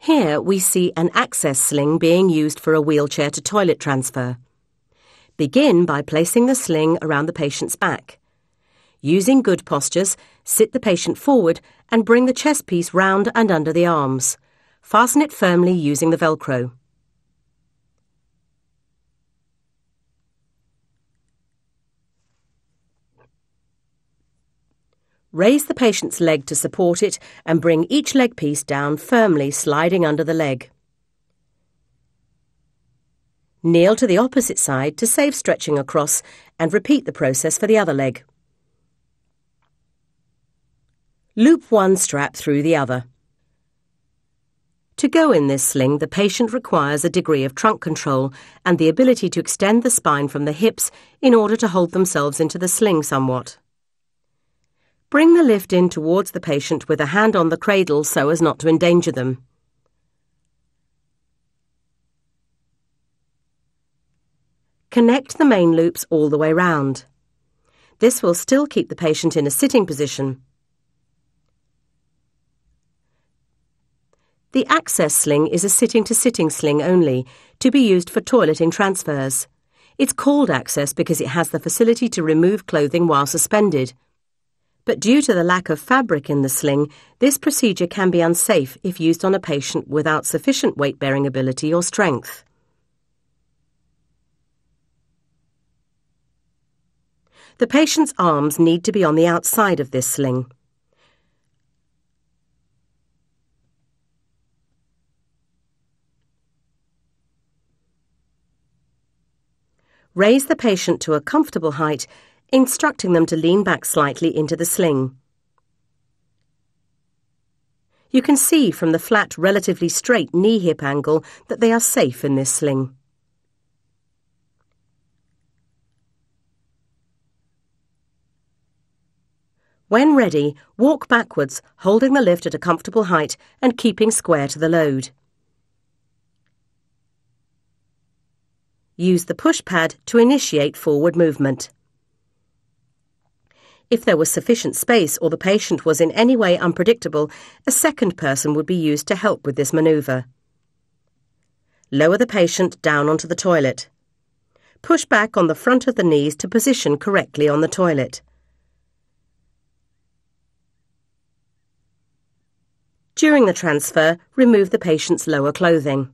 Here we see an access sling being used for a wheelchair to toilet transfer. Begin by placing the sling around the patient's back. Using good postures, sit the patient forward and bring the chest piece round and under the arms. Fasten it firmly using the Velcro. Raise the patient's leg to support it and bring each leg piece down firmly, sliding under the leg. Kneel to the opposite side to save stretching across and repeat the process for the other leg. Loop one strap through the other. To go in this sling, the patient requires a degree of trunk control and the ability to extend the spine from the hips in order to hold themselves into the sling somewhat. Bring the lift in towards the patient with a hand on the cradle so as not to endanger them. Connect the main loops all the way round. This will still keep the patient in a sitting position. The access sling is a sitting-to-sitting sling only, to be used for toileting transfers. It's called access because it has the facility to remove clothing while suspended. But due to the lack of fabric in the sling, this procedure can be unsafe if used on a patient without sufficient weight-bearing ability or strength. The patient's arms need to be on the outside of this sling. Raise the patient to a comfortable height, instructing them to lean back slightly into the sling. You can see from the flat, relatively straight knee-hip angle that they are safe in this sling. When ready, walk backwards, holding the lift at a comfortable height and keeping square to the load. Use the push pad to initiate forward movement. If there was sufficient space or the patient was in any way unpredictable, a second person would be used to help with this manoeuvre. Lower the patient down onto the toilet. Push back on the front of the knees to position correctly on the toilet. During the transfer, remove the patient's lower clothing.